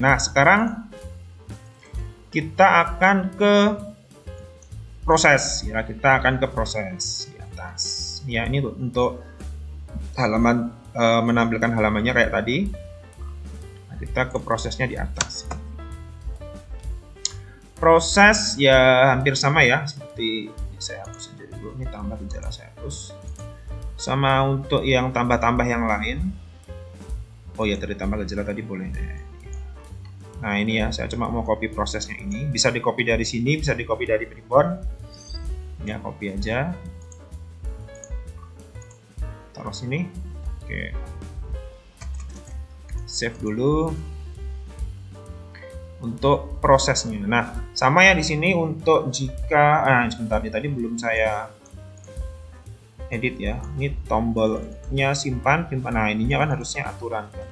Nah, sekarang kita akan ke proses ya, kita akan ke proses di atas. Ya, ini untuk halaman menampilkan halamannya kayak tadi. Nah, kita ke prosesnya di atas. Proses ya hampir sama ya, seperti saya hapus aja dulu. Ini tambah gejala saya hapus. Sama untuk yang tambah-tambah yang lain. Oh ya, tadi tambah gejala tadi boleh deh. Nah, ini ya, saya cuma mau copy prosesnya ini. Bisa di copy dari sini, bisa di copy dari Primbon. Ya, copy aja. Taruh sini. Oke. Save dulu. Untuk prosesnya. Nah, sama ya di sini untuk jika sebentar nih, tadi belum saya edit ya. Ini tombolnya simpan. Nah, ininya kan harusnya aturan kan.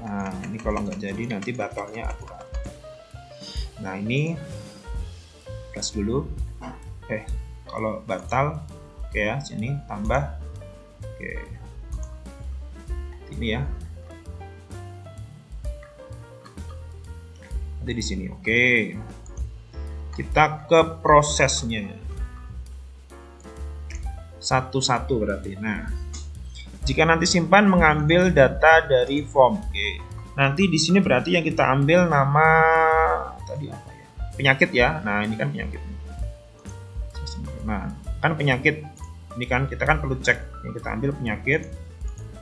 Nah, ini kalau nggak jadi nanti batalnya aturan. Nah, ini plus dulu. Kalau batal, oke ya, sini tambah. Oke. Ini ya. Nanti di sini. Oke. Kita ke prosesnya. Satu-satu berarti. Nah, jika nanti simpan mengambil data dari form. Oke. Nanti di sini berarti yang kita ambil nama tadi apa ya? Penyakit ya. Nah, ini kan penyakit. Nah, kan penyakit. Ini kan kita kan perlu cek yang kita ambil penyakit.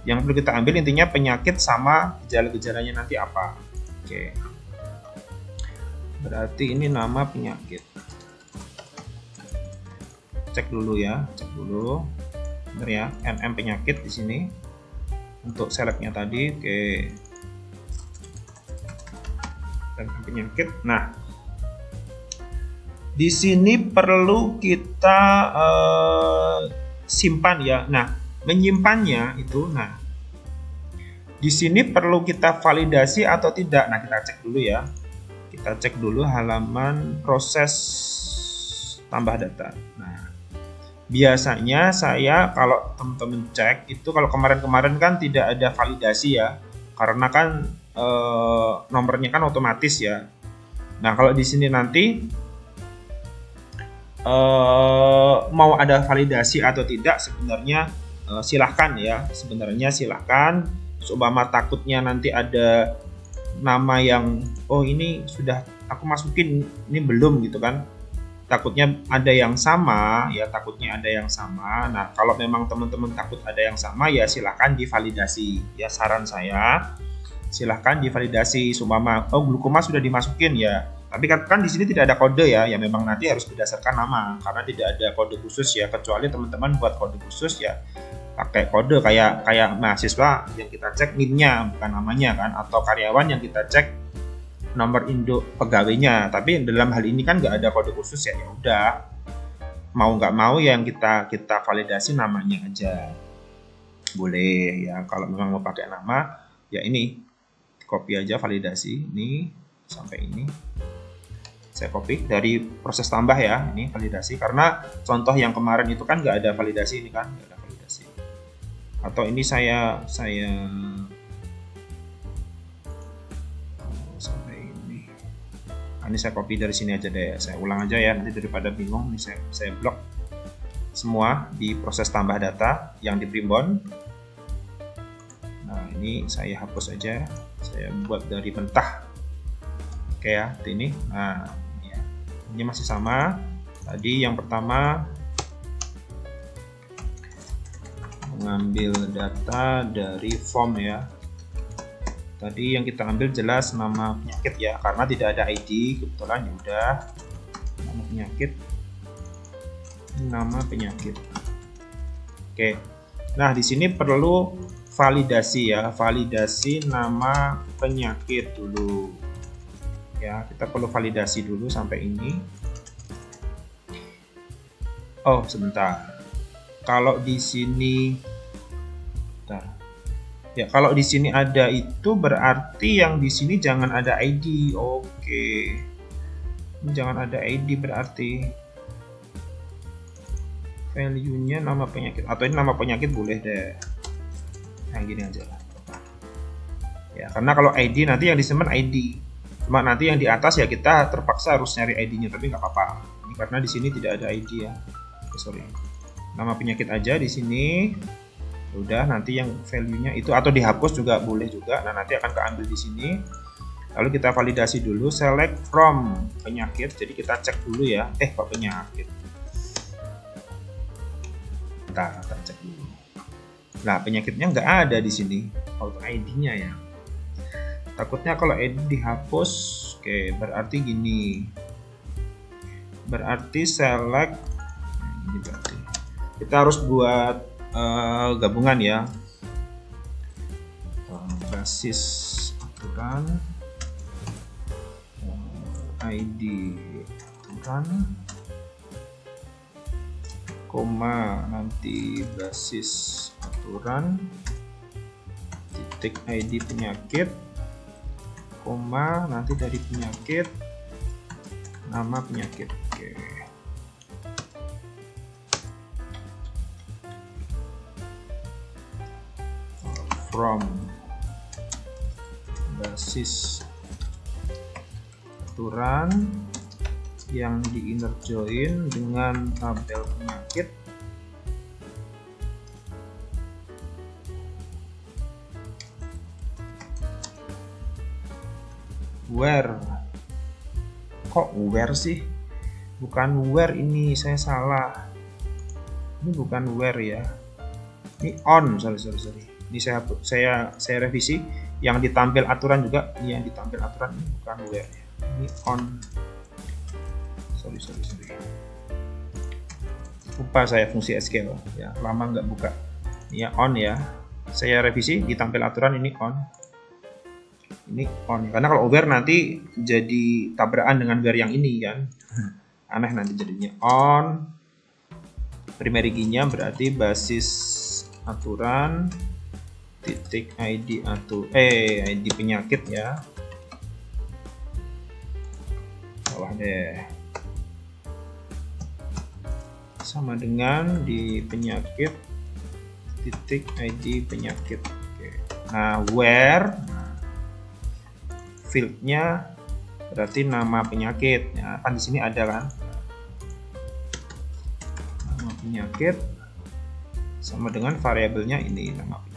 Yang perlu kita ambil intinya penyakit sama gejala-gejalanya nanti apa. Oke. Berarti ini nama penyakit. Cek dulu ya, cek dulu. Benar ya, NM penyakit di sini untuk selectnya tadi. Oke, dan penyakit. Nah, di sini perlu kita simpan ya. Nah, menyimpannya itu, nah di sini perlu kita validasi atau tidak. Nah, kita cek dulu ya. Kita cek dulu halaman proses tambah data. Nah, biasanya saya kalau teman-teman cek itu kalau kemarin-kemarin kan tidak ada validasi ya, karena kan nomornya kan otomatis ya. Nah, kalau di sini nanti mau ada validasi atau tidak sebenarnya silahkan ya, sebenarnya silahkan. Seumpama takutnya nanti ada nama yang ini sudah aku masukin ini belum gitu kan. Takutnya ada yang sama ya, takutnya ada yang sama. Nah, kalau memang teman-teman takut ada yang sama ya silahkan divalidasi ya, saran saya silahkan divalidasi. Seumpama glukoma sudah dimasukin ya, tapi kan di sini tidak ada kode ya, memang nanti harus berdasarkan nama karena tidak ada kode khusus ya, kecuali teman-teman buat kode khusus ya pakai kode kayak mahasiswa yang kita cek NIM-nya bukan namanya kan, atau karyawan yang kita cek nomor induk pegawainya. Tapi dalam hal ini kan nggak ada kode khusus ya, udah mau nggak mau yang kita validasi namanya aja boleh ya. Kalau memang mau pakai nama ya ini copy aja validasi ini sampai ini, saya copy dari proses tambah ya, ini validasi karena contoh yang kemarin itu kan nggak ada validasi, ini kan nggak ada validasi. Atau ini saya ini saya copy dari sini aja deh, saya ulang aja ya, nanti daripada bingung. Ini saya blok semua di proses tambah data yang di Primbon. Nah, ini saya hapus aja, saya buat dari mentah. Oke ya, ini. Nah, ini masih sama. Tadi yang pertama mengambil data dari form ya. Tadi yang kita ambil jelas nama penyakit ya, karena tidak ada ID kebetulan, ya udah nama penyakit, nama penyakit. Oke. Nah, di sini perlu validasi ya, validasi nama penyakit dulu. Ya, kita perlu validasi dulu sampai ini. Oh, sebentar. Kalau di sini ya, kalau di sini ada itu berarti yang di sini jangan ada ID. Oke. Jangan ada ID berarti. Value-nya nama penyakit, atau ini nama penyakit boleh deh. Nah, gini aja lah. Ya, karena kalau ID nanti yang disimpan ID. Cuma nanti yang di atas ya kita terpaksa harus nyari ID-nya, tapi nggak apa-apa. Ini karena di sini tidak ada ID ya. Sorry. Nama penyakit aja di sini. Udah, nanti yang value-nya itu atau dihapus juga boleh juga. Nah, nanti akan keambil di sini. Lalu kita validasi dulu, select from penyakit. Jadi kita cek dulu ya. Kok penyakit? Kita cek dulu. Nah, penyakitnya nggak ada di sini. Auto ID-nya ya. Takutnya kalau ID dihapus. Oke, berarti gini. Berarti select. Ini berarti kita harus buat gabungan ya. Basis aturan. ID aturan, koma nanti basis aturan, titik ID penyakit, koma nanti dari penyakit nama penyakit. Oke. From basis aturan yang di inner join dengan tabel penyakit, where, kok where sih, bukan where, ini saya salah, ini bukan where ya, ini on, sorry, ini saya revisi, yang ditampil aturan juga, ini yang ditampil aturan ini bukan where ya. Ini on, sorry, lupa saya fungsi SQL ya, lama nggak buka. Ini ya on ya, saya revisi, ditampil aturan ini on, karena kalau where nanti jadi tabrakan dengan where yang ini kan, aneh nanti jadinya. On primary key-nya berarti basis aturan titik ID ID penyakit ya, bawah deh, sama dengan di penyakit titik ID penyakit. Oke. Nah, where, fieldnya berarti nama penyakit ya, kan di sini ada kan nama penyakit sama dengan variabelnya ini nama penyakit.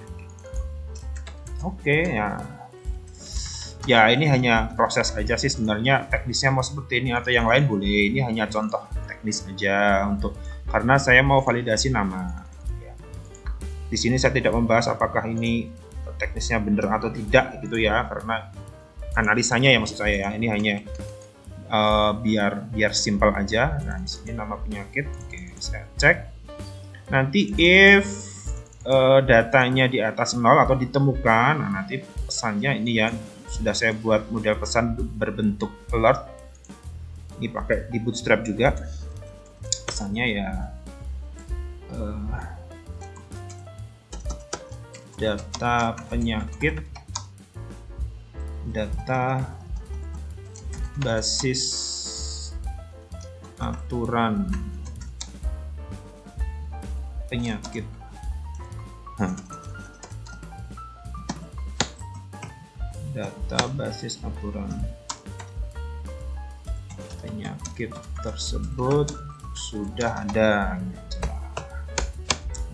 Oke ya ini hanya proses aja sih sebenarnya, teknisnya mau seperti ini atau yang lain boleh, ini hanya contoh teknis aja untuk karena saya mau validasi nama ya. Di sini saya tidak membahas apakah ini teknisnya benar atau tidak gitu ya, karena analisanya ya maksud saya ya, ini hanya biar simple aja. Nah, di sini nama penyakit. Oke, saya cek. Nanti if datanya di atas 0 atau ditemukan, nah nanti pesannya ini ya, sudah saya buat model pesan berbentuk alert. Ini pakai di Bootstrap juga. Pesannya ya data penyakit, data basis aturan penyakit. Data basis aturan penyakit tersebut sudah ada.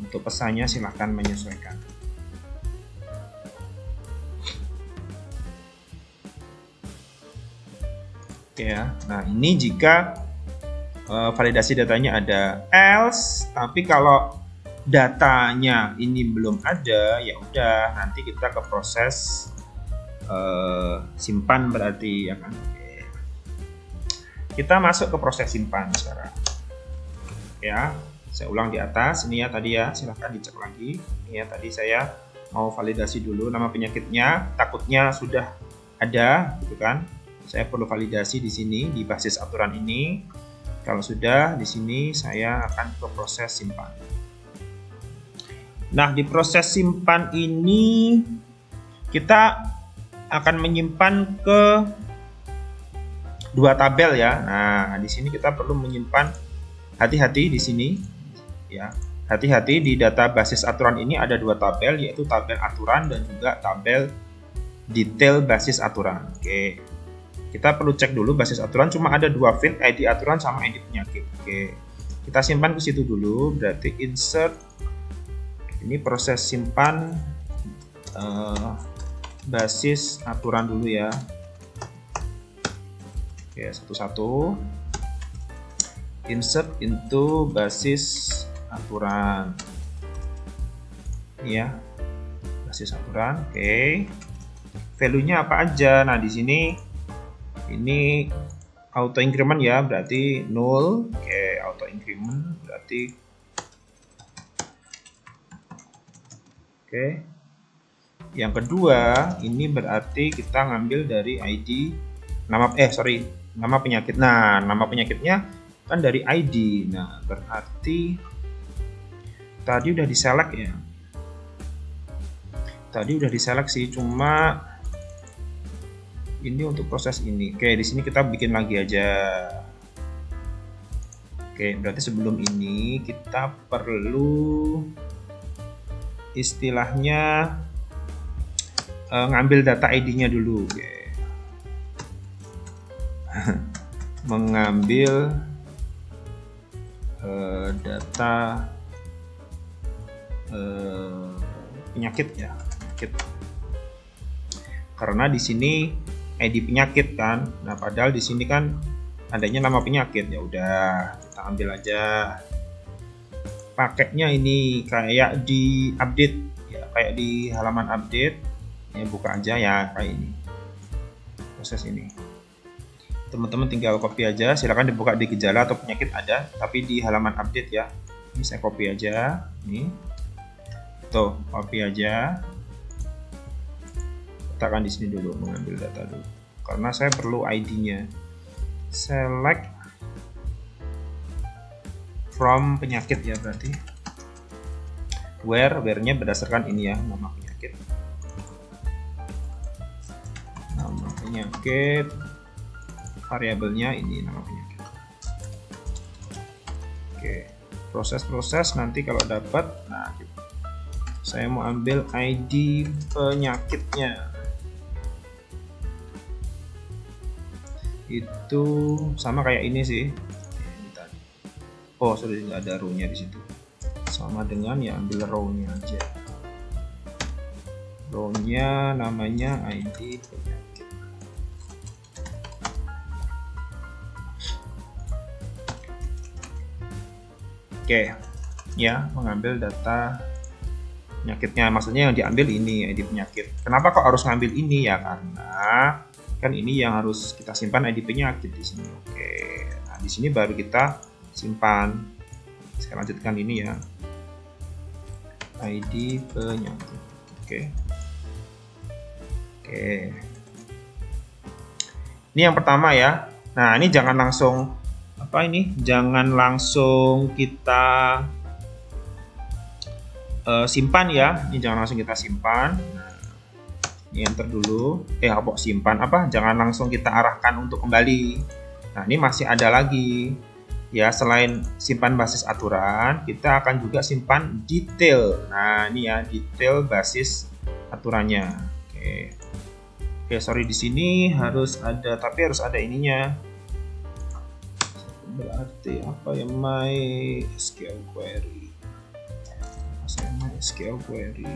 Untuk pesannya silahkan menyesuaikan. Oke ya. Nah, ini jika validasi datanya ada. Else, tapi kalau datanya ini belum ada, ya udah nanti kita ke proses simpan berarti ya kan. Oke. Kita masuk ke proses simpan sekarang. Ya, saya ulang di atas ini ya tadi ya, silahkan dicek lagi. Ini ya tadi saya mau validasi dulu nama penyakitnya, takutnya sudah ada gitu kan. Saya perlu validasi di sini di basis aturan ini. Kalau sudah di sini saya akan ke proses simpan. Nah, di proses simpan ini kita akan menyimpan ke dua tabel ya. Nah, di sini kita perlu menyimpan, hati-hati di sini ya. Hati-hati di data basis aturan ini ada dua tabel, yaitu tabel aturan dan juga tabel detail basis aturan. Oke, kita perlu cek dulu basis aturan cuma ada 2 field, ID aturan sama ID penyakit. Oke, kita simpan ke situ dulu. Berarti insert, ini proses simpan basis aturan dulu ya. Oke, satu-satu. Insert into basis aturan. Ya, basis aturan. Oke. Value-nya apa aja? Nah, di sini ini auto increment ya, berarti 0. Oke, auto increment berarti oke. Yang kedua, ini berarti kita ngambil dari ID nama penyakit. Nah, nama penyakitnya kan dari ID. Nah, berarti tadi udah diselect ya. Tadi udah diseleksi, cuma ini untuk proses ini. Oke, di sini kita bikin lagi aja. Oke, berarti sebelum ini kita perlu istilahnya ngambil data ID-nya dulu. Oke. Mengambil data penyakit ya. Karena di sini ID penyakit kan. Nah, padahal di sini kan adanya nama penyakit. Ya udah, kita ambil aja. Paketnya ini kayak di update ya, kayak di halaman update. Ya, buka aja ya kayak ini. Proses ini. Teman-teman tinggal copy aja. Silakan dibuka di gejala atau penyakit ada, tapi di halaman update ya. Ini saya copy aja. Nih. Tuh, copy aja. Letakkan di sini dulu, mengambil data dulu. Karena saya perlu ID-nya. Select from penyakit ya berarti. Where-nya berdasarkan ini ya, nama penyakit. Nama penyakit. Variabelnya ini nama penyakit. Oke, proses-proses nanti kalau dapat, nah saya mau ambil ID penyakitnya. Itu sama kayak ini sih. Oh, sudah tidak ada row-nya di situ. Sama dengan ya ambil row-nya aja. Row-nya namanya ID penyakit. Oke, ya mengambil data penyakitnya. Maksudnya yang diambil ini ID penyakit. Kenapa kok harus ngambil ini ya? Karena kan ini yang harus kita simpan ID penyakit di sini. Oke, nah di sini baru kita simpan. Saya lanjutkan ini ya, ID penyakit. Oke, ini yang pertama ya. Nah, ini jangan langsung jangan langsung kita simpan ya. Ini jangan langsung kita simpan. Ini enter dulu. Simpan jangan langsung kita arahkan untuk kembali. Nah, ini masih ada lagi ya, selain simpan basis aturan, kita akan juga simpan detail. Nah, ini ya detail basis aturannya. Oke, sorry di sini harus ada, tapi harus ada ininya. Berarti apa ya, MySQL query. MySQL query.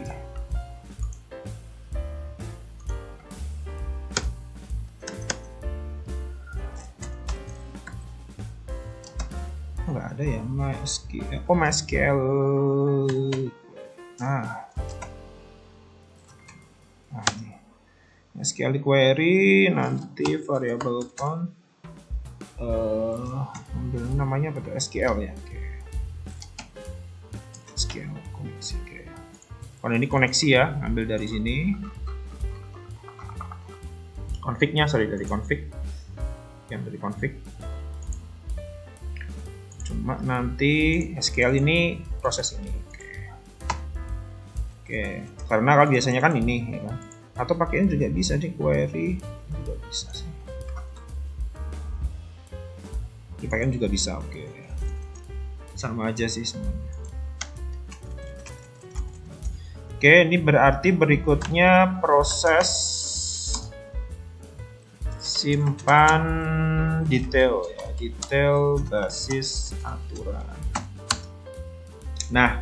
Nggak ada ya MySQL. MySQL. Nah ini MySQL query, nanti variable count ambil namanya apa tuh, SQL ya. Oke. SQL koneksi. Oke. Kalau ini koneksi ya, ambil dari sini. Config-nya dari config. Yang dari config. Cuma nanti SQL ini proses ini. Oke. Karena kalau biasanya kan ini ya kan. Atau pakainya juga bisa di query juga bisa sih. Dipakai juga bisa. Oke. Sama aja sih semuanya. Oke, ini berarti berikutnya proses simpan detail ya, detail basis aturan. Nah,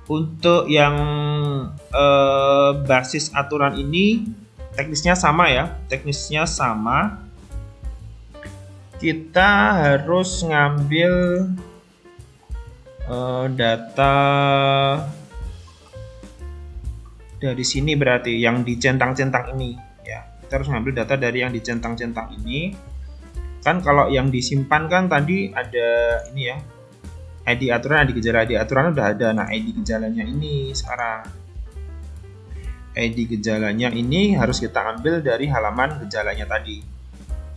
untuk yang basis aturan ini teknisnya sama ya, teknisnya sama. Kita harus ngambil data dari sini, berarti yang dicentang-centang ini ya. Kita harus ngambil data dari yang dicentang-centang ini. Kan kalau yang disimpan kan tadi ada ini ya, ID aturan, ID gejala. ID aturan udah ada. Nah, ID gejalanya ini sekarang. ID gejalanya ini harus kita ambil dari halaman gejalanya tadi.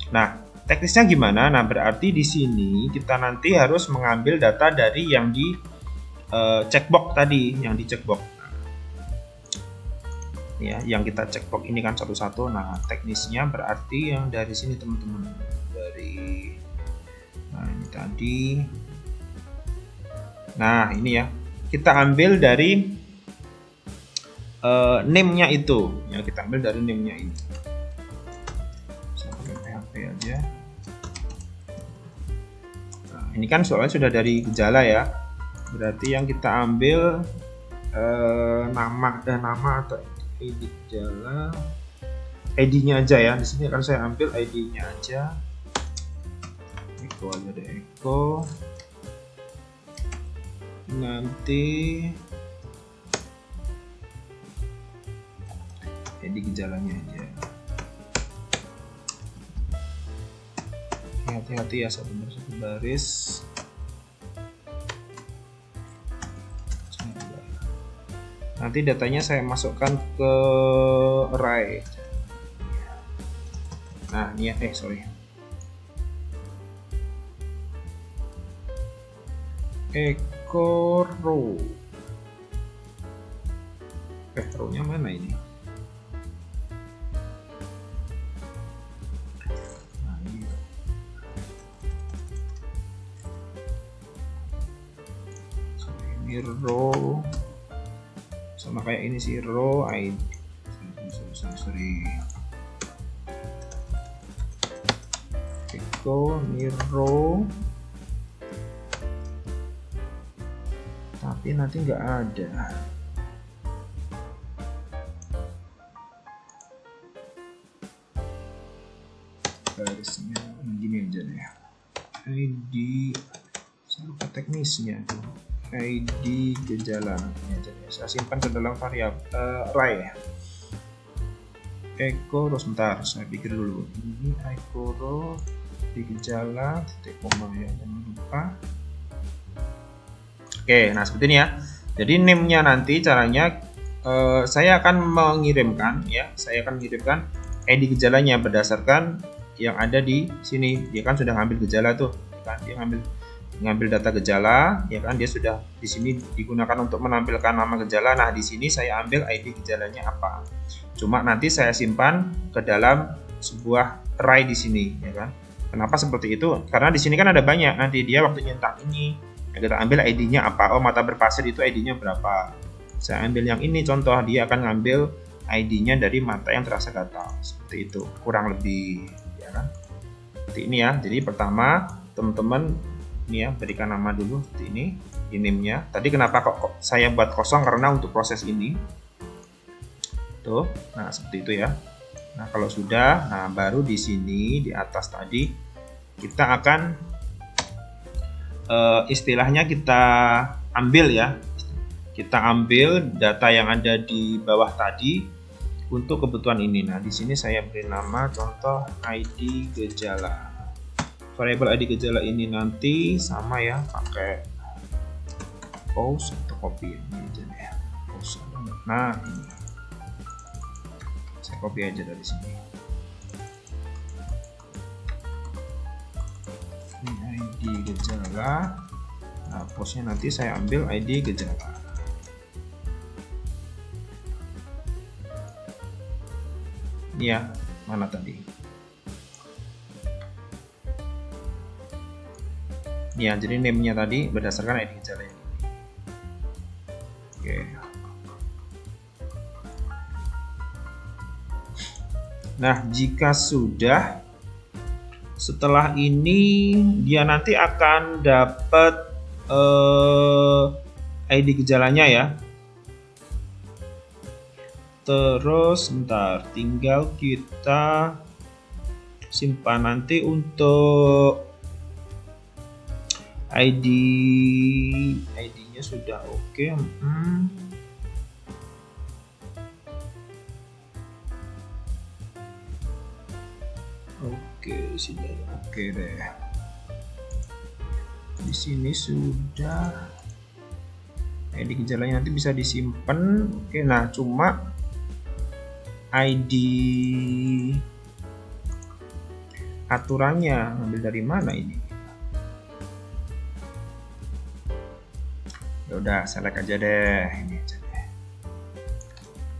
Nah, teknisnya gimana? Nah, berarti di sini kita nanti harus mengambil data dari yang di checkbox tadi, yang di checkbox. Ya, yang kita checkbox ini kan satu-satu. Nah, teknisnya berarti yang dari sini teman-teman. Nah, ini tadi. Nah, ini ya, kita ambil dari name-nya itu ya, kita ambil dari name-nya ini. Saya pakai PHP aja. Nah, ini kan soalnya sudah dari gejala ya, berarti yang kita ambil nama atau ID gejala, ID-nya aja ya. Di sini kan saya ambil ID-nya aja. Eko aja deh, Eko. Nanti ID gejalanya aja. Hati-hati ya, satu baris. Nanti datanya saya masukkan ke array. Nah, ini ya, sorry. Echo row. Row-nya mana ini? Nah, ini row sama kayak ini sih, row ID. Sorry. Echo ini row. Tapi nanti nggak ada. Barisnya gini aja deh. ID, saya lupa teknisnya. ID gejala ini aja deh. Saya simpan ke dalam variabel array. Echo row, sebentar, saya pikir dulu. Ini echo row di gejala titik koma ya, jangan lupa. Oke, nah seperti ini ya. Jadi name-nya nanti caranya saya akan mengirimkan ya, ID gejalanya berdasarkan yang ada di sini. Dia kan sudah ngambil gejala tuh, kan? Dia ngambil data gejala, ya kan? Dia sudah di sini digunakan untuk menampilkan nama gejala. Nah, di sini saya ambil ID gejalanya apa. Cuma nanti saya simpan ke dalam sebuah array di sini, ya kan? Kenapa seperti itu? Karena di sini kan ada banyak. Nanti dia waktu nyentak ini, kita ambil ID-nya apa? Oh, mata berpasir itu ID-nya berapa? Saya ambil yang ini contoh, dia akan ngambil ID-nya dari mata yang terasa gatal. Seperti itu, kurang lebih, ya kan? Seperti ini ya. Jadi pertama, teman-teman ini ya, berikan nama dulu seperti ini, name-nya. Tadi kenapa kok saya buat kosong? Karena untuk proses ini. Tuh, nah seperti itu ya. Nah, kalau sudah, nah baru di sini di atas tadi kita akan istilahnya kita ambil ya, kita ambil data yang ada di bawah tadi untuk kebutuhan ini. Nah, di sini saya beri nama contoh ID gejala. Variabel ID gejala ini nanti sama ya, pakai pause atau copy ini aja ya. Pause. Nah, ini saya copy aja dari sini. Ini ID gejala. Nah, pose-nya nanti saya ambil ID gejala. Ini ya, mana tadi? Ya, jadi name-nya tadi berdasarkan ID gejala ini. Oke. Nah, jika sudah, setelah ini dia nanti akan dapat ID gejalanya ya. Terus ntar tinggal kita simpan nanti untuk ID-nya sudah oke. Oke, sudah oke deh. Di sini sudah ID gejalanya nanti bisa disimpan. Oke, nah cuma ID aturannya ngambil dari mana ini? Ya udah, select aja deh, ini aja deh.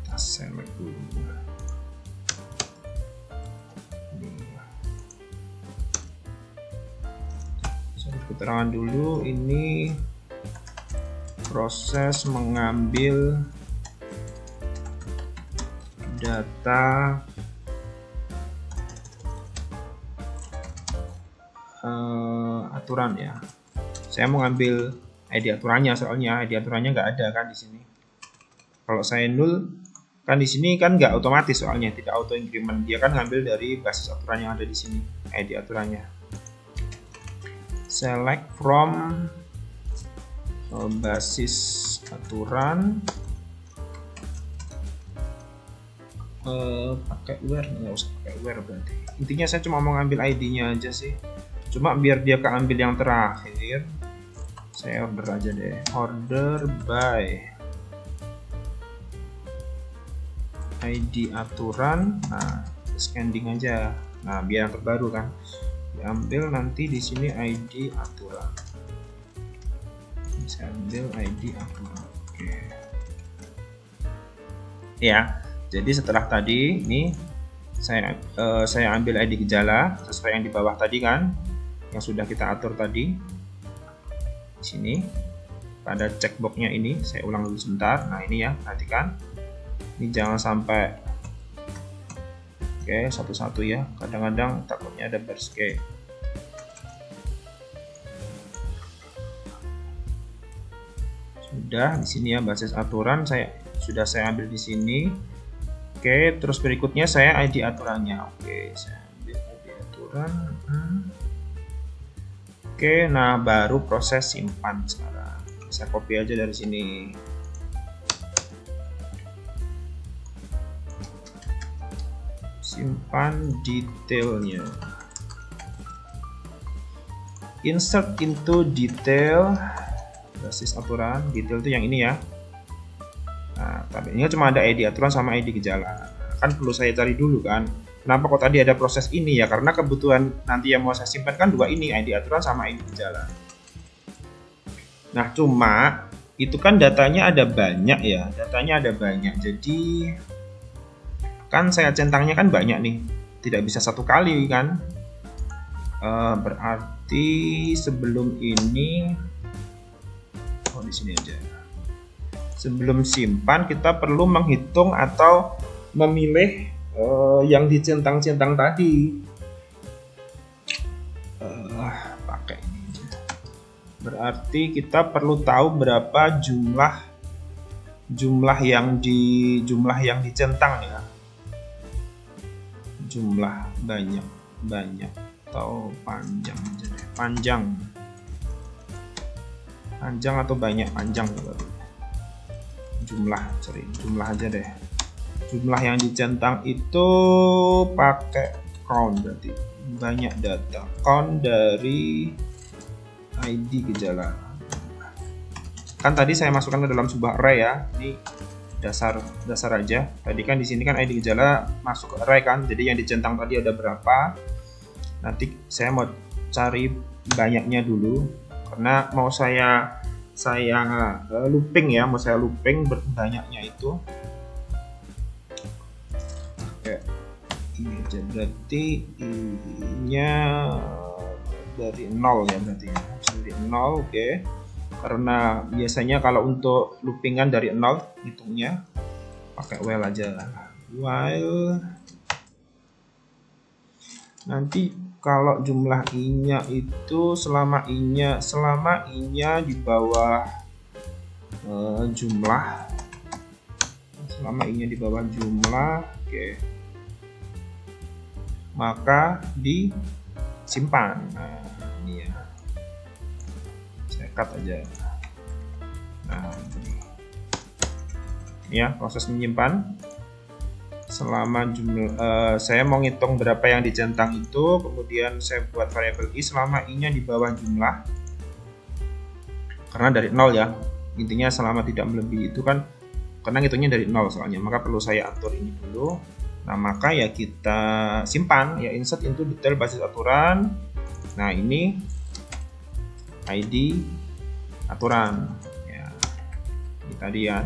Kita select dulu. Keterangan dulu, ini proses mengambil data aturan ya. Saya mau ngambil ID aturannya, soalnya ID aturannya nggak ada kan di sini. Kalau saya nul kan di sini kan nggak otomatis, soalnya tidak auto increment, dia kan ngambil dari basis aturan yang ada di sini, ID aturannya. Select from basis aturan, pakai where, nggak usah pakai where berarti. Intinya saya cuma mau ngambil ID-nya aja sih, cuma biar dia keambil yang terakhir, saya order aja deh, order by ID aturan. Nah, scanning aja, nah biar yang terbaru kan diambil nanti di sini ID aturan. Saya ambil ID aturan. Oke. Ya, jadi setelah tadi ini saya ambil ID gejala sesuai yang di bawah tadi kan, yang sudah kita atur tadi. Di sini pada checkboxnya ini saya ulang dulu sebentar. Nah ini ya, perhatikan. Ini jangan sampai oke satu-satu ya, kadang-kadang takutnya ada berske. Sudah di sini ya, basis aturan sudah saya ambil di sini. Oke, terus berikutnya saya ID aturannya. Oke, saya ambil ID aturan. Oke, nah baru proses simpan sekarang. Saya copy aja dari sini. Simpan detailnya, insert into detail, basis aturan, detail itu yang ini ya. Nah, tapi ini cuma ada ID aturan sama ID gejala, kan perlu saya cari dulu kan, kenapa kok tadi ada proses ini ya, karena kebutuhan nanti yang mau saya simpan kan dua ini, ID aturan sama ID gejala. Nah cuma itu kan datanya ada banyak ya, jadi kan saya centangnya kan banyak nih, tidak bisa satu kali kan. Berarti sebelum ini, di sini aja. Sebelum simpan kita perlu menghitung atau memilih yang dicentang-centang tadi. Pakai ini aja. Berarti kita perlu tahu berapa jumlah yang dicentang ya. Jumlah banyak atau panjang aja deh. Panjang atau banyak, panjang jumlah aja deh. Jumlah yang dicentang itu pakai count, berarti banyak data, count dari ID gejala. Kan tadi saya masukkan ke dalam sebuah array ya, ini dasar aja. Tadi kan di sini kan ID gejala masuk ke array kan, jadi yang dicentang tadi ada berapa. Nanti saya mau cari banyaknya dulu, karena mau saya looping ya, mau saya looping banyaknya itu. Oke, ini aja berarti ininya dari 0 ya, berarti ya dari 0. Oke. Karena biasanya kalau untuk loopingan dari 0 hitungnya pakai while aja, while Nanti kalau jumlah i-nya itu selama i-nya di bawah jumlah, selama i-nya di bawah jumlah, oke, maka disimpan. Nah, ini ya, saya cut aja. Nah, ini ya proses menyimpan. Selama jumlah, saya mau ngitung berapa yang dicentang itu, kemudian saya buat variabel i selama i-nya di bawah jumlah, karena dari 0 ya, intinya selama tidak melebihi itu kan, karena ngitungnya dari 0 soalnya, maka perlu saya atur ini dulu. Nah, maka ya kita simpan ya, insert into detail basis aturan. Nah, ini ID aturan ya, ini tadi ya.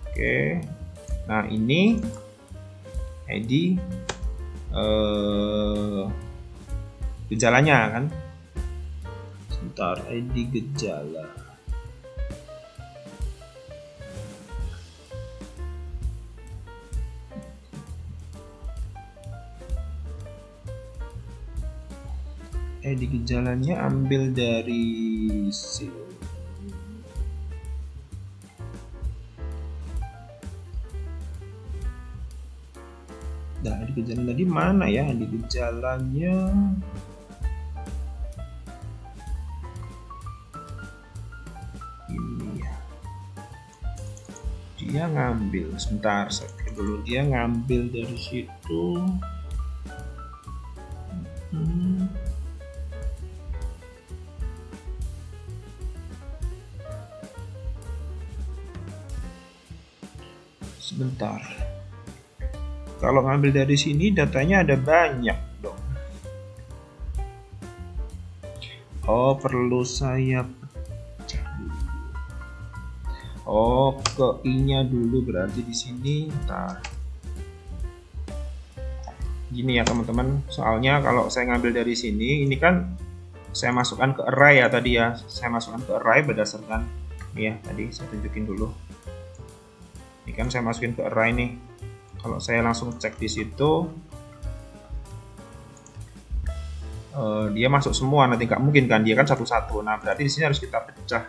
Oke, nah ini ID gejalanya kan, sebentar, ID gejala. ID gejalanya ambil dari sini. Nah, ID gejala tadi mana ya? ID gejalanya ini ya. Dia ngambil, sebentar, saya dulu, dia ngambil dari situ. Sebentar. Kalau ngambil dari sini datanya ada banyak dong. Oh, perlu saya pecah dulu. Oh, ke i-nya dulu berarti di sini. Ntar. Gini ya teman-teman. Soalnya kalau saya ngambil dari sini, ini kan saya masukkan ke array ya tadi ya. Saya masukkan ke array berdasarkan ya tadi saya tunjukin dulu. Ini kan saya masukin ke array nih. Kalau saya langsung cek di situ, dia masuk semua, nanti nggak mungkin kan, dia kan satu-satu. Nah, berarti di sini harus kita pecah.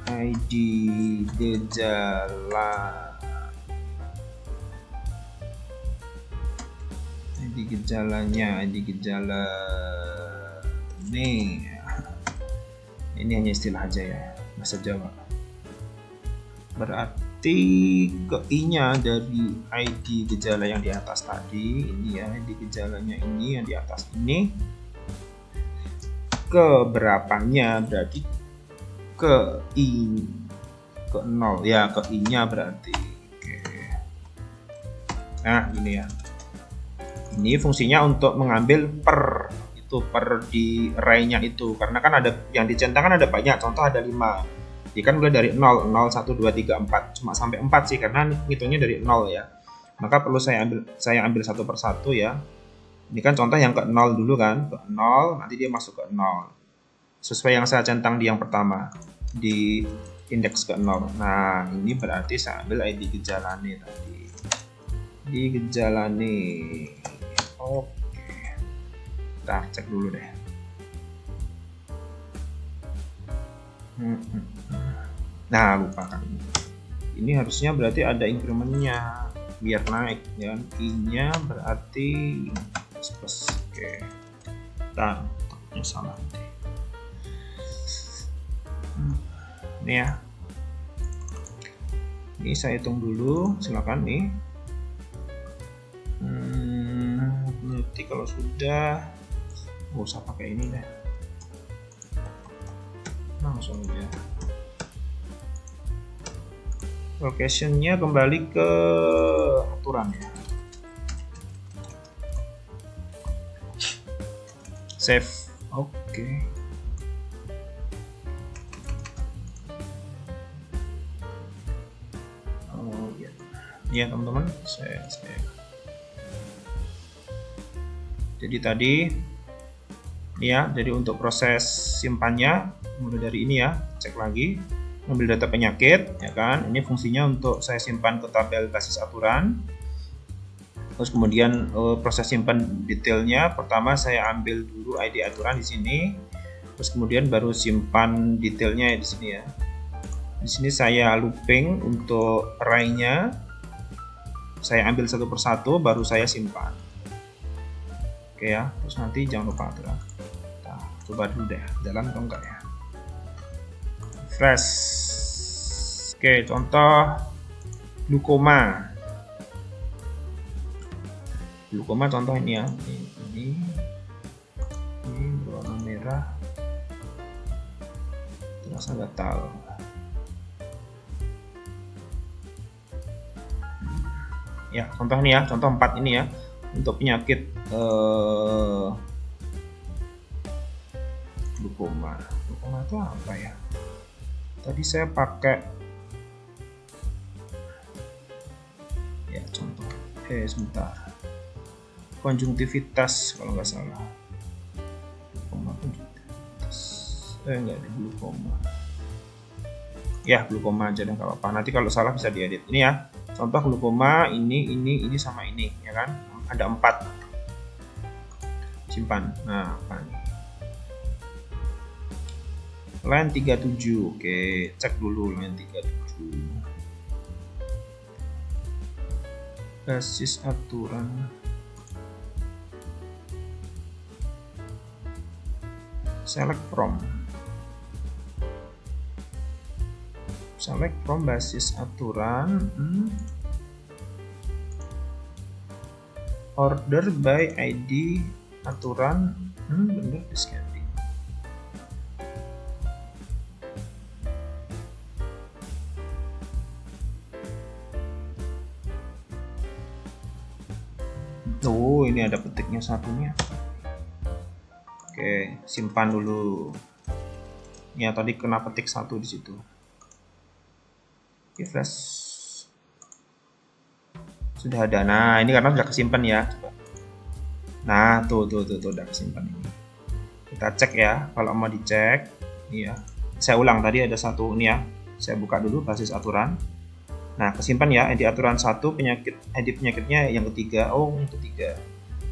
ID gejala, ID gejalanya, ID gejala nih. Ini hanya istilah aja ya, bahasa Jawa. Berarti ke i-nya dari ID gejala yang di atas tadi, ini ya, ID gejalanya ini yang di atas ini, ke berapanya berarti ke i, ke 0 ya, ke i-nya berarti. Oke. Nah, ini ya, ini fungsinya untuk mengambil per itu, per di array-nya itu, karena kan ada yang dicentang kan ada banyak, contoh ada 5. Jadi kan mulai dari 0, 0, 1, 2, 3, 4. Cuma sampai 4 sih, karena ngitungnya dari 0 ya. Maka perlu saya ambil satu persatu ya. Ini kan contoh yang ke 0 dulu kan. Ke 0, nanti dia masuk ke 0. Sesuai yang saya centang di yang pertama. Di indeks ke 0. Nah, ini berarti saya ambil ID gejalane tadi. Di gejalane. Oke. Kita cek dulu deh. Nah, lupakan ini harusnya berarti ada incrementnya biar naik ya, i-nya berarti plus. Oke, nah takutnya salah nanti. Ini ya, ini saya hitung dulu, silakan nih. Nanti kalau sudah nggak usah pakai ini deh, langsung aja. Location-nya kembali ke aturan ya. Save. Oke. Oh iya. Iya teman-teman, saya. Jadi tadi ya, jadi untuk proses simpannya mulai dari ini ya, cek lagi. Ambil data penyakit ya kan, ini fungsinya untuk saya simpan ke tabel basis aturan. Terus kemudian proses simpan detailnya, pertama saya ambil dulu ID aturan di sini, terus kemudian baru simpan detailnya di sini ya. Di sini saya looping untuk array-nya, saya ambil satu persatu, baru saya simpan. Oke ya, terus nanti jangan lupa aturan. Nah, coba dulu deh, jalan atau enggak ya. Fresh. Oke, contoh glukoma. Glukoma contoh ini ya. Ini berwarna merah. Terasa gatal. Ya, contoh ini ya, contoh 4 ini ya. Untuk penyakit glukoma. Glukoma itu apa ya? Tadi saya pakai ya contoh. Sebentar. Konjungtivitas kalau nggak salah. Glukoma konjungtivitas. Nggak ada glukoma. Ya, glukoma aja deh, nggak apa-apa. Nanti kalau salah bisa diedit. Ini ya. Contoh glukoma ini sama ini, ya kan? Ada 4. Simpan. Nah, apa nih? Line 37. Oke, cek dulu line 37. Basis aturan. Select from. Select from basis aturan. Order by ID aturan. Bener discarding. Oh, ini ada petiknya satunya. Oke, simpan dulu. Ya, tadi kena petik 1 di situ. Oke, flash. Sudah ada. Nah, ini karena sudah kesimpan ya. Coba. Nah, tuh udah kesimpan ini. Kita cek ya. Kalau mau dicek, ini ya. Saya ulang tadi ada satu ini ya. Saya buka dulu basis aturan. Nah, kesimpan ya, ID aturan 1, ID penyakitnya yang ketiga. Oh, yang ketiga.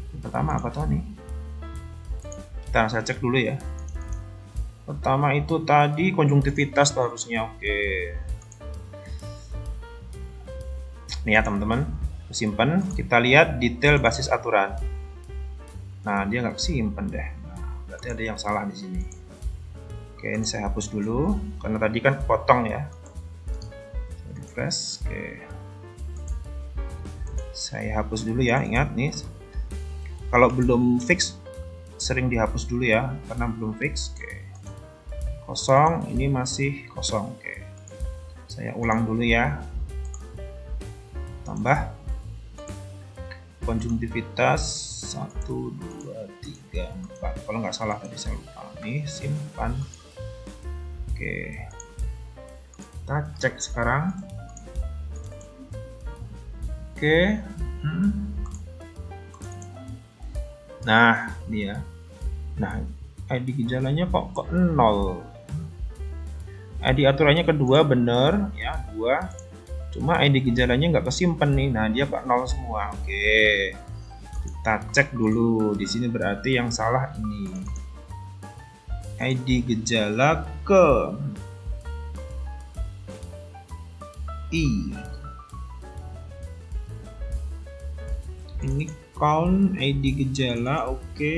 Yang pertama apa tuh nih? Kita saya cek dulu ya. Pertama itu tadi konjungtivitas harusnya. Oke. Nih ya teman-teman, kesimpan. Kita lihat detail basis aturan. Nah, dia nggak kesimpan deh. Nah, berarti ada yang salah di sini. Oke, ini saya hapus dulu karena tadi kan potong ya. Refresh. Oke, saya hapus dulu ya. Ingat nih, kalau belum fix sering dihapus dulu ya karena belum fix. Oke, kosong, ini masih kosong. Oke, saya ulang dulu ya. Tambah konjungtivitas 1 2 3 4. Kalau nggak salah tadi saya lupa. Nih, simpan. Oke, kita cek sekarang. Oke. Nah, ini ya. Nah, ID gejalanya kok 0. ID aturannya kedua bener ya, 2. Cuma ID gejalanya nggak kesimpan nih. Nah, dia kok 0 semua. Oke. Kita cek dulu. Di sini berarti yang salah ini. ID gejala ke I. Ini count ID gejala, oke.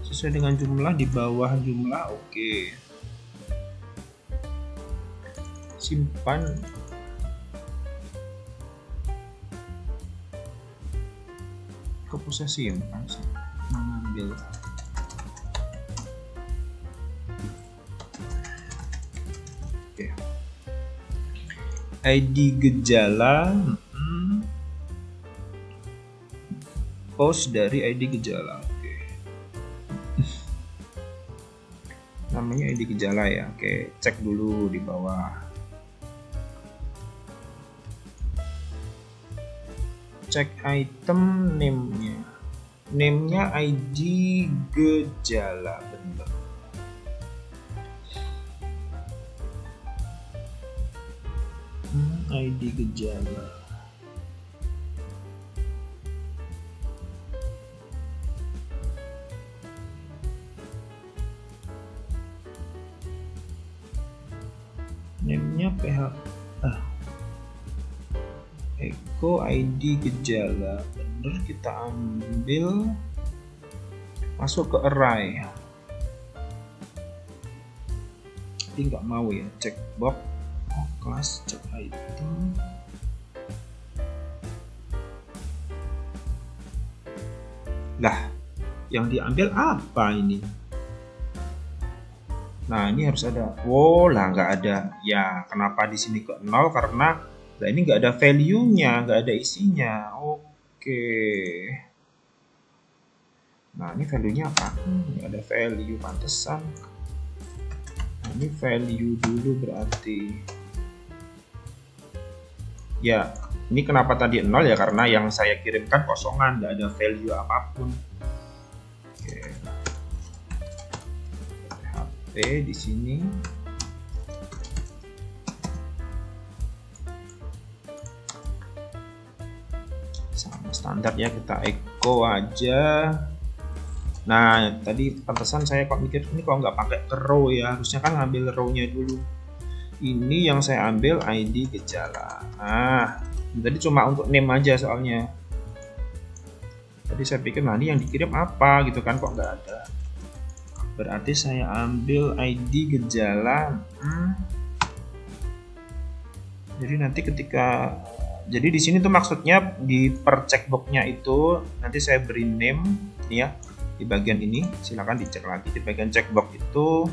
Sesuai dengan jumlah, di bawah jumlah, oke. Simpan. Kok bisa simpan sih? Mengambil. Oke. ID gejala. Post dari ID gejala. Oke. Namanya ID gejala ya. Oke, cek dulu di bawah. Cek item name-nya. Name-nya ID gejala, benar. ID gejala. Echo ID gejala, bener, kita ambil, masuk ke array. Tapi nggak mau ya, checkbox kelas check item. Lah, yang diambil apa ini? Nah, ini harus ada. Oh lah, nggak ada. Ya, kenapa di sini ke 0? Karena nah ini nggak ada value-nya, nggak ada isinya. Oke. Nah, ini value-nya apa? Nggak ada value, pantesan. Nah, ini value dulu berarti. Ya, ini kenapa tadi 0 ya? Karena yang saya kirimkan kosongan, nggak ada value apapun. Oke. HP di sini. Sama standar ya, kita echo aja. Nah, tadi pantesan saya kok mikir ini kok nggak pakai ke row ya, harusnya kan ngambil row-nya dulu. Ini yang saya ambil ID gejala. Nah, tadi cuma untuk name aja soalnya. Tadi saya pikir nah ini yang dikirim apa gitu kan, kok nggak ada. Berarti saya ambil ID gejala. Jadi nanti ketika jadi di sini tuh maksudnya di per checkbox-nya itu nanti saya beri name ya. Di bagian ini silakan dicek lagi, di bagian checkbox itu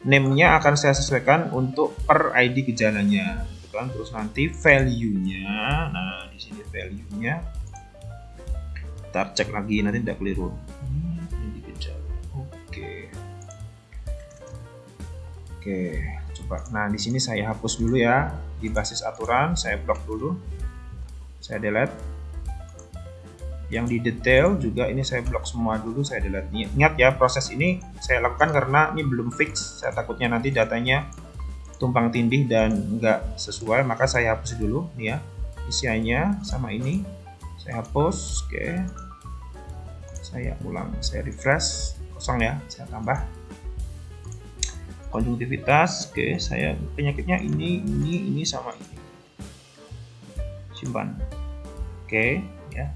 name-nya akan saya sesuaikan untuk per ID gejalanya gitu kan. Terus nanti value-nya, nah di sini value-nya kita cek lagi nanti tidak keliru. ID gejala. Oke, coba. Nah, di sini saya hapus dulu ya. Di basis aturan saya blok dulu. Saya delete. Yang di detail juga ini saya blok semua dulu, saya delete. Ingat ya, proses ini saya lakukan karena ini belum fix. Saya takutnya nanti datanya tumpang tindih dan enggak sesuai, maka saya hapus dulu nih ya. Isiannya sama ini. Saya hapus, oke. Saya ulang, saya refresh, kosong ya, saya tambah. Konjungtivitas, oke, saya penyakitnya ini sama ini. Simpan. Oke, ya.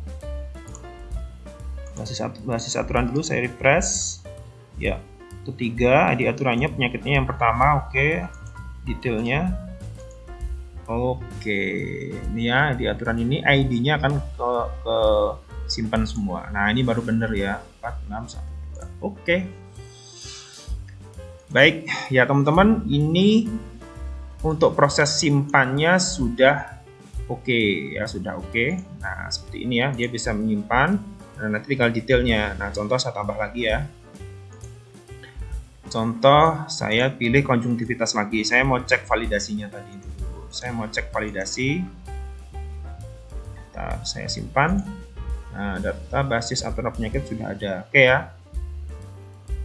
Basis aturan dulu saya refresh ya. Ketiga ID aturannya penyakitnya yang pertama, oke. Detailnya oke. Ini ya di aturan ini ID-nya akan ke simpan semua. Nah, ini baru bener ya, 4612. Oke. Baik ya teman-teman, ini untuk proses simpannya sudah oke ya, sudah oke. Nah, seperti ini ya, dia bisa menyimpan. Nah, nanti tinggal detailnya. Nah, contoh saya tambah lagi ya. Contoh saya pilih konjungtivitas lagi. Saya mau cek validasinya tadi dulu. Saya mau cek validasi. Saya simpan. Nah, data basis aturan penyakit sudah ada. Oke ya.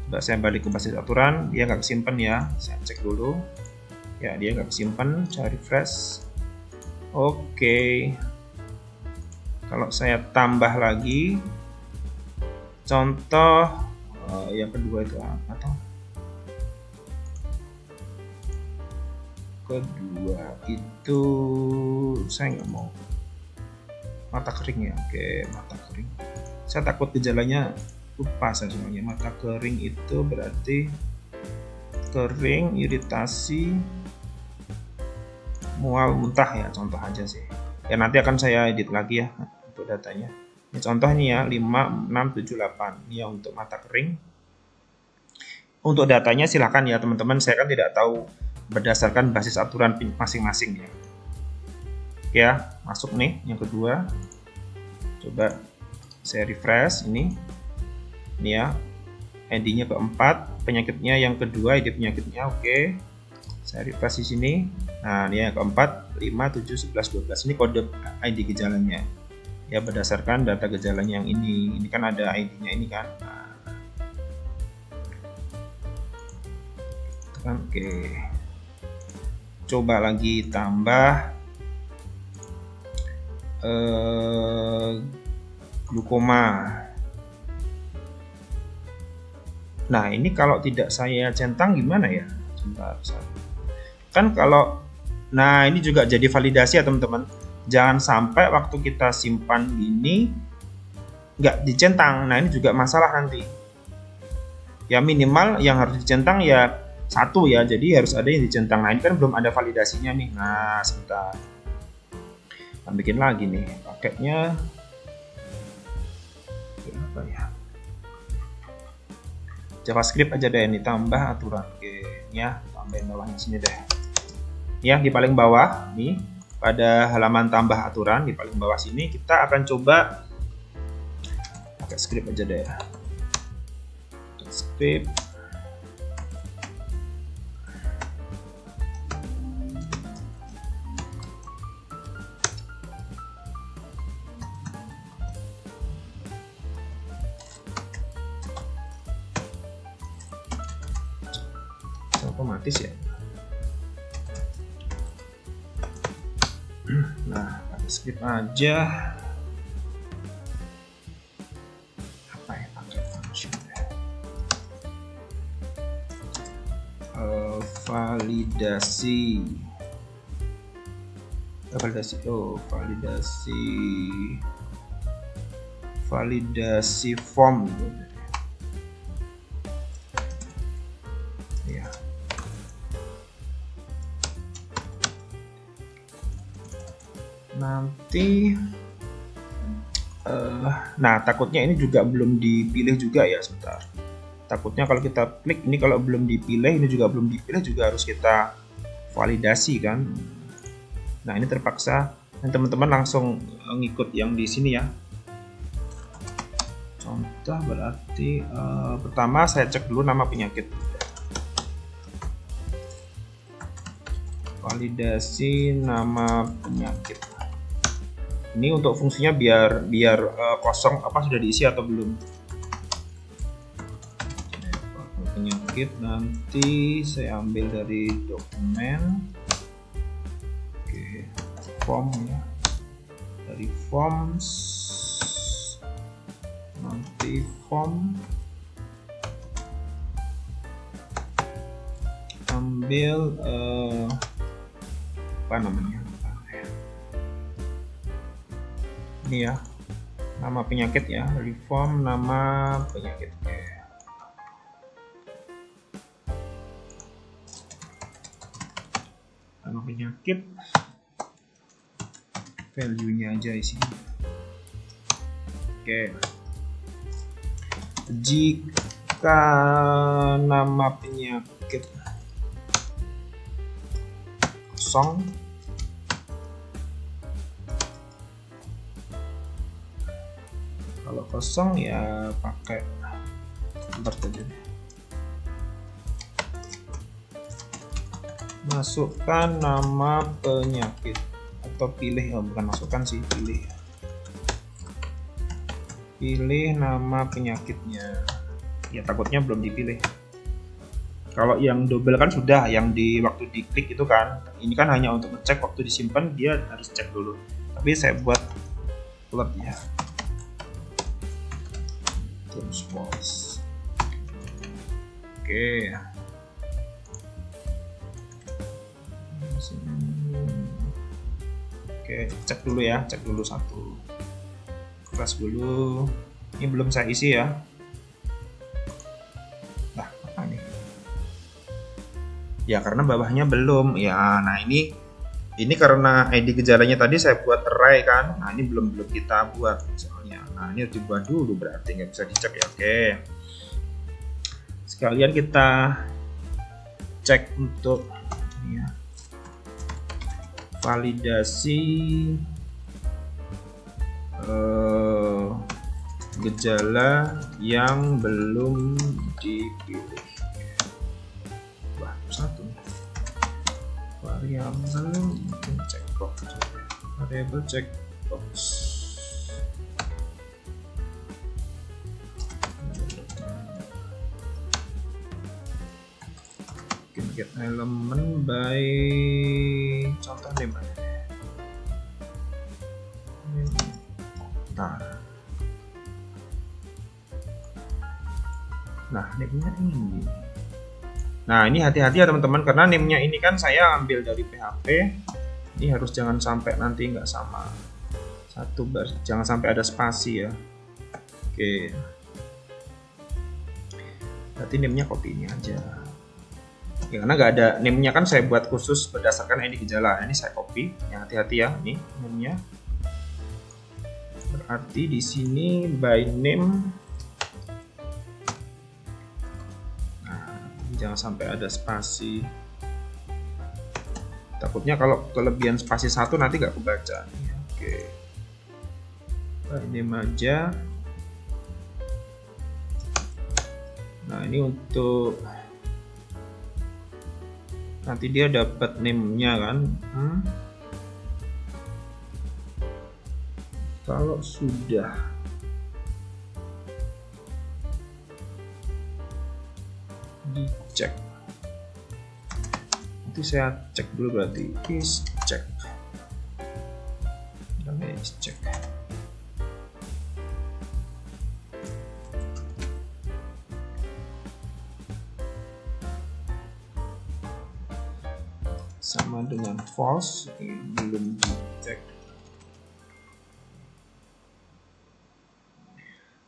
Coba saya balik ke basis aturan. Dia nggak kesimpan ya. Saya cek dulu. Ya, dia nggak kesimpan. Saya refresh. Oke. Kalau saya tambah lagi. Contoh yang kedua itu apa toh? Kedua itu saya nggak mau mata kering ya. Oke, mata kering. Saya takut gejalanya lupa saya semuanya. Mata kering itu berarti kering, iritasi, mual, muntah ya. Contoh aja sih. Ya nanti akan saya edit lagi ya untuk datanya. Ini contoh ini ya 5678 ini ya untuk mata kering. Untuk datanya silahkan ya teman-teman, saya kan tidak tahu berdasarkan basis aturan masing-masing ya. Oke ya, masuk nih yang kedua. Coba saya refresh ini ya, ID-nya keempat, penyakitnya yang kedua, ID penyakitnya oke. Saya refresh di sini. Nah, ini yang keempat 5 7 11 12 ini kode ID gejalanya. Ya berdasarkan data gejalanya yang ini kan ada ID-nya ini kan. Nah, oke. Coba lagi tambah glukoma. Nah, ini kalau tidak saya centang gimana ya? Sebentar. Kan kalau Nah, ini juga jadi validasi ya teman-teman. Jangan sampai waktu kita simpan ini nggak dicentang. Nah, ini juga masalah nanti. Ya minimal yang harus dicentang ya satu ya, jadi harus ada yang dicentang. Nah, ini kan belum ada validasinya nih. Nah, sebentar. Kita bikin lagi nih paketnya. Apa ya? JavaScript aja deh, ini tambah aturan. Oke, ya, tambahin bawahnya sini deh. Ya, di paling bawah nih pada halaman tambah aturan di paling bawah sini kita akan coba pakai script aja deh. Script otomatis ya. Nah, pakai script aja. Apa ya, pakai function ya. Validasi. Validasi form. Ya. Nanti nah takutnya ini juga belum dipilih juga ya, sebentar. Takutnya kalau kita klik ini kalau belum dipilih, ini juga belum dipilih, juga harus kita validasi kan. Nah, ini terpaksa dan teman-teman langsung ngikut yang di sini ya. Contoh berarti pertama saya cek dulu nama penyakit. Validasi nama penyakit. Ini untuk fungsinya biar kosong apa sudah diisi atau belum. Penyakit nanti saya ambil dari dokumen. Oke, form ya. Dari forms nanti form ambil apa namanya? Ini ya, nama penyakit ya, reform nama penyakit. Nama penyakit, value-nya aja isi. Oke. Jika nama penyakit kosong, kalau kosong ya pakai convert aja. Masukkan nama penyakit atau pilih, bukan masukkan sih, pilih nama penyakitnya. Ya takutnya belum dipilih. Kalau yang double kan sudah, yang di waktu diklik itu kan. Ini kan hanya untuk ngecek waktu disimpan dia harus cek dulu. Tapi saya buat plot ya. False. Oke. Oke, cek dulu ya, cek dulu satu. Keras dulu. Ini belum saya isi ya. Nah, apa nih? Ya karena bawahnya belum. Ya, nah ini karena ID gejalanya tadi saya buat array kan. Nah, ini belum kita buat soalnya. Nah, ini harus dibuat dulu berarti nggak bisa dicek ya. Oke. Sekalian kita cek untuk ya, validasi gejala yang belum dipilih. Wah, satu variabel checkbox. Variabel checkbox. Get element by contoh name. Nah, name-nya ini. Nah, ini hati-hati ya teman-teman, karena name-nya ini kan saya ambil dari PHP. Ini harus jangan sampai nanti nggak sama. Jangan sampai ada spasi ya. Oke. Berarti name-nya copy ini aja. Ya, karena nggak ada name-nya kan saya buat khusus berdasarkan ID gejala. Ini saya copy. Ya, hati-hati ya, ini name-nya. Berarti di sini by name. Nah, jangan sampai ada spasi. Takutnya kalau kelebihan spasi satu nanti nggak kebaca. Oke. By name aja. Nah, ini untuk nanti dia dapat name-nya kan. Kalau sudah dicek, nanti saya cek dulu, berarti is check. Is check. Sama dengan false, ini belum dicek.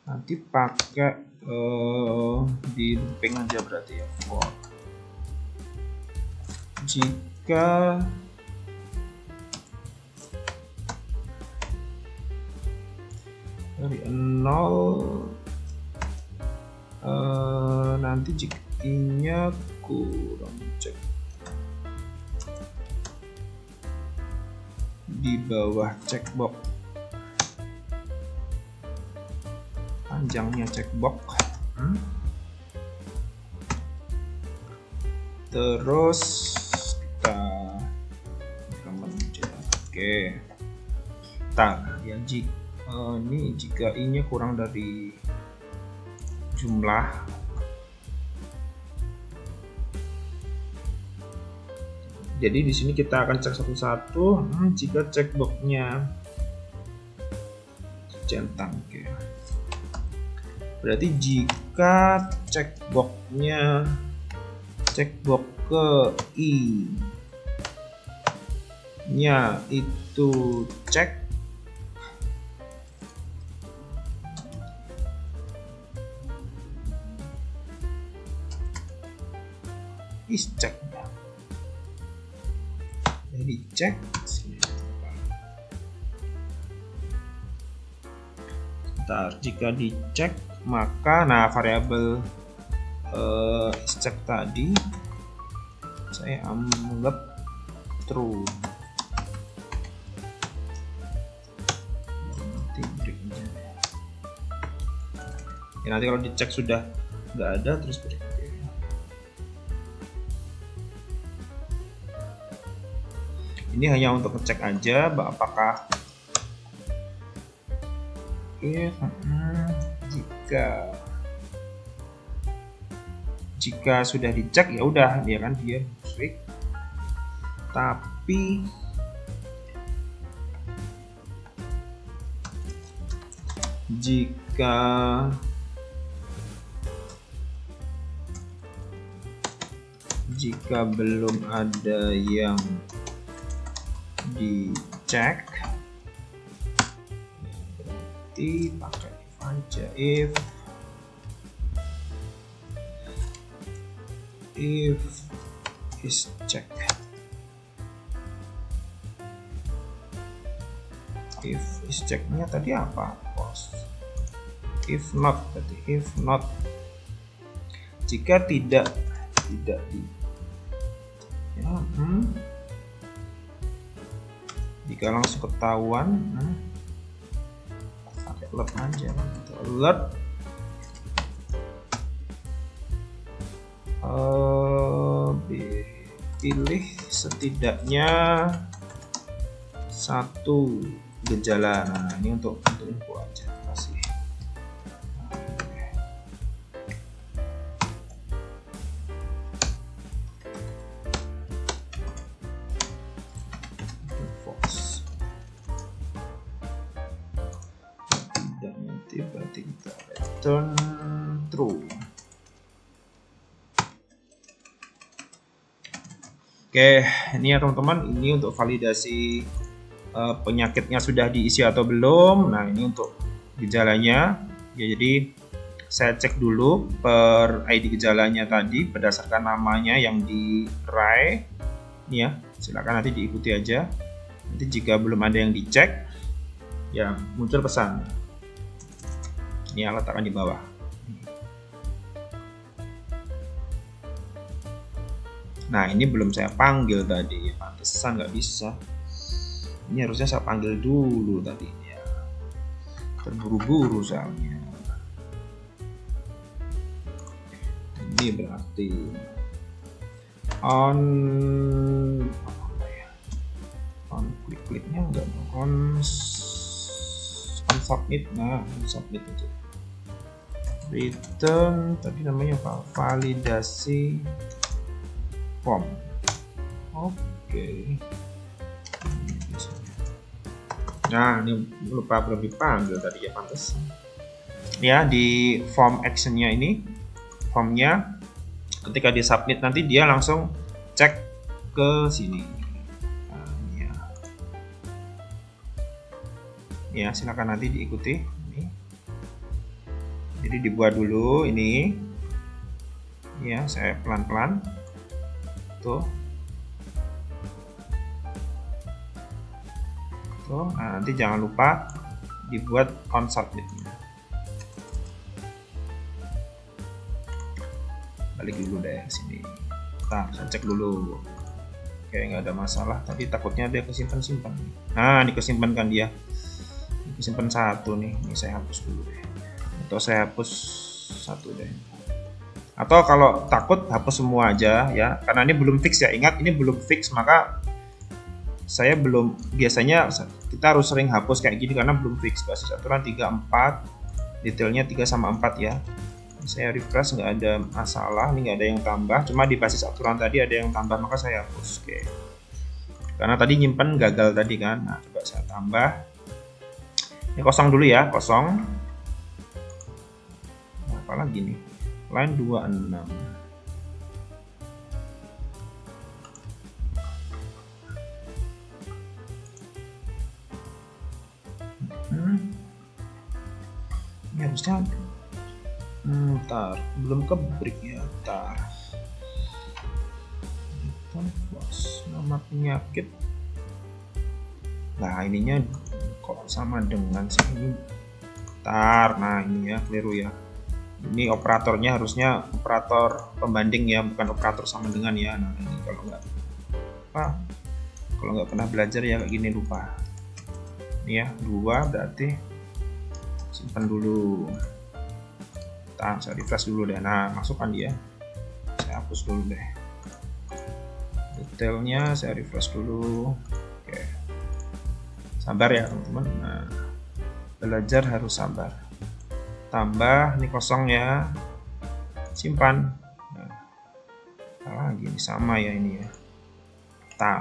Nanti pakai di looping aja berarti ya, for. Jika dari 0 nanti jika I-nya kurang, cek di bawah checkbox, panjangnya checkbox. Terus kita oke. Ya ini jika I-nya kurang dari jumlah, jadi di sini kita akan cek satu-satu. Jika checkbox-nya centang, oke. Berarti jika checkbox-nya checkbox ke I-nya itu cek, is check. Jadi cek sini. Bentar, jika dicek maka variabel is check tadi saya anggap true. Nanti kalau dicek sudah nggak ada, terus break. Ini hanya untuk ngecek aja apakah jika sudah dicek ya udah dia kan dia break. Tapi jika belum ada yang dicek, berarti pakai if aja, if is check. If is checknya tadi apa? False. If not, berarti if not, jika tidak di ya, jika langsung ketahuan, pakai alert aja, alert pilih setidaknya satu gejala. Nah, ini untuk info aja kasih. False. Tidak, nanti berarti kita return true. Oke, ini ya teman-teman, ini untuk validasi penyakitnya sudah diisi atau belum. Nah, ini untuk gejalanya ya, jadi saya cek dulu per ID gejalanya tadi berdasarkan namanya yang di RAI ini ya, silakan nanti diikuti aja. Nanti jika belum ada yang dicek ya muncul pesan ini ya, letakkan di bawah. Nah, ini belum saya panggil tadi, pantesan nggak bisa. Ini harusnya saya panggil dulu tadi ya, terburu-buru soalnya. Ini berarti on klik-kliknya enggak, on submit. Nah, on submit itu return tadi namanya apa, validasi form. Oke. Nah, ini lupa belum dipanggil tadi ya, pantas ya. Di form actionnya ini, formnya ketika di submit nanti dia langsung cek ke sini. Nah, ya. Ya, silakan nanti diikuti ini. Jadi dibuat dulu ini ya, saya pelan-pelan tuh. Nah, nanti jangan lupa dibuat on submit. Balik dulu deh sini. Nah, saya cek dulu. Oke, nggak ada masalah. Tapi takutnya dia kesimpan-simpan. Nah, ini kesimpan kan dia. Ini kesimpan satu nih. Ini saya hapus dulu deh. Atau saya hapus satu deh. Atau kalau takut hapus semua aja ya. Karena ini belum fix ya. Ingat, ini belum fix, maka saya belum, biasanya kita harus sering hapus kayak gini karena belum fix. Basis aturan 34, detailnya 3 sama 4 ya. Saya refresh, nggak ada masalah, ini nggak ada yang tambah, cuma di basis aturan tadi ada yang tambah, maka saya hapus. Oke, karena tadi nyimpen gagal tadi kan. Nah, coba saya tambah, ini kosong dulu ya, kosong. Apalagi nih, line 26. Ini harusnya ntar belum ke break ya, ntar nama penyakit. Nah, ininya kok sama dengan sini, ntar. Nah, ini ya keliru ya, ini operatornya harusnya operator pembanding ya, bukan operator sama dengan ya. Nah, ini kalau nggak pernah belajar ya kayak gini lupa. Ini ya 2 berarti simpan dulu. Saya refresh dulu deh. Nah, masukkan dia, saya hapus dulu deh detailnya, saya refresh dulu. Oke, sabar ya teman-teman. Nah, belajar harus sabar. Tambah, ini kosong ya, simpan. Nah, gini sama ya ini ya.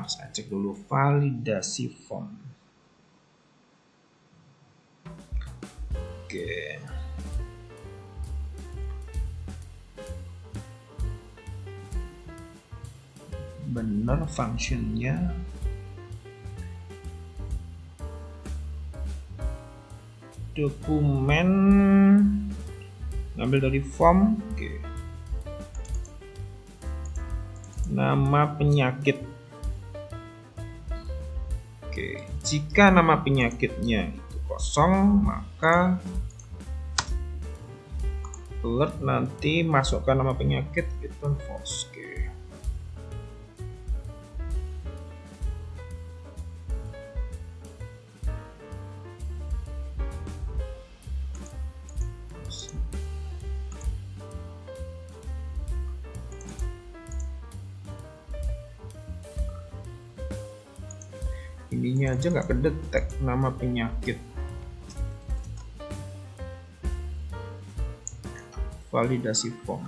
Saya cek dulu validasi form. Oke, bener functionnya. Dokumen ngambil dari form. Oke, nama penyakit. Oke, jika nama penyakitnya itu kosong, maka alert nanti masukkan nama penyakit, return false. Oke. Ininya aja nggak kedetek nama penyakit. Validasi form,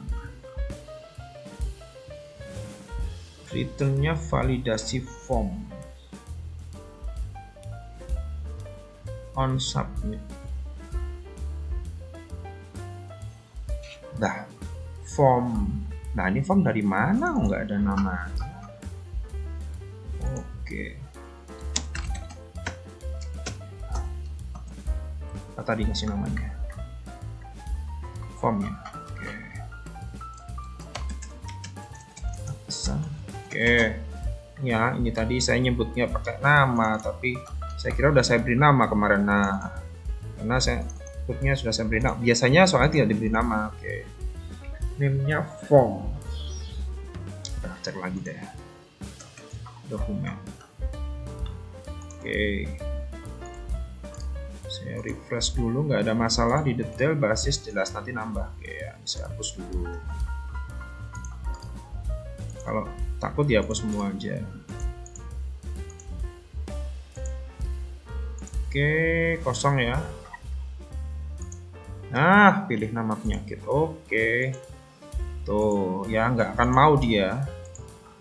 returnnya validasi form on submit. Dah, form. Nah, ini form dari mana? Nggak ada namanya. Oke. Apa tadi kasih namanya? Formnya. Oke. Oke. Ya, ini tadi saya nyebutnya pakai nama, tapi saya kira udah saya beri nama kemarin. Nah, karena saya sebutnya sudah saya beri nama. Biasanya soalnya tidak diberi nama. Oke. Name-nya form. Kita cek lagi deh. Dokumen. Oke. Saya refresh dulu, nggak ada masalah di detail basis jelas, nanti nambah. Oke, ya, saya hapus dulu. Kalau takut dihapus semua aja. Oke, kosong ya. Nah, pilih nama penyakit. Oke. Tuh, ya nggak akan mau dia.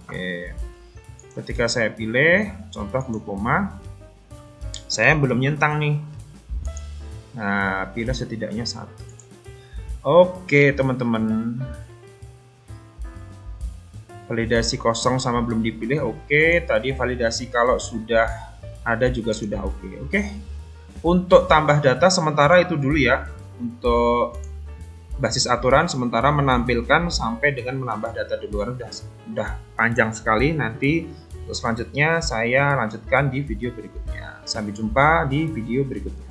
Oke. Ketika saya pilih, contoh glukoma, saya belum nyentang nih. Nah, pilih setidaknya satu. Oke, teman-teman. Validasi kosong sama belum dipilih. Oke, tadi validasi kalau sudah ada juga sudah oke. Oke. Untuk tambah data sementara itu dulu ya. Untuk basis aturan sementara menampilkan sampai dengan menambah data di luar udah panjang sekali. Nanti selanjutnya saya lanjutkan di video berikutnya. Sampai jumpa di video berikutnya.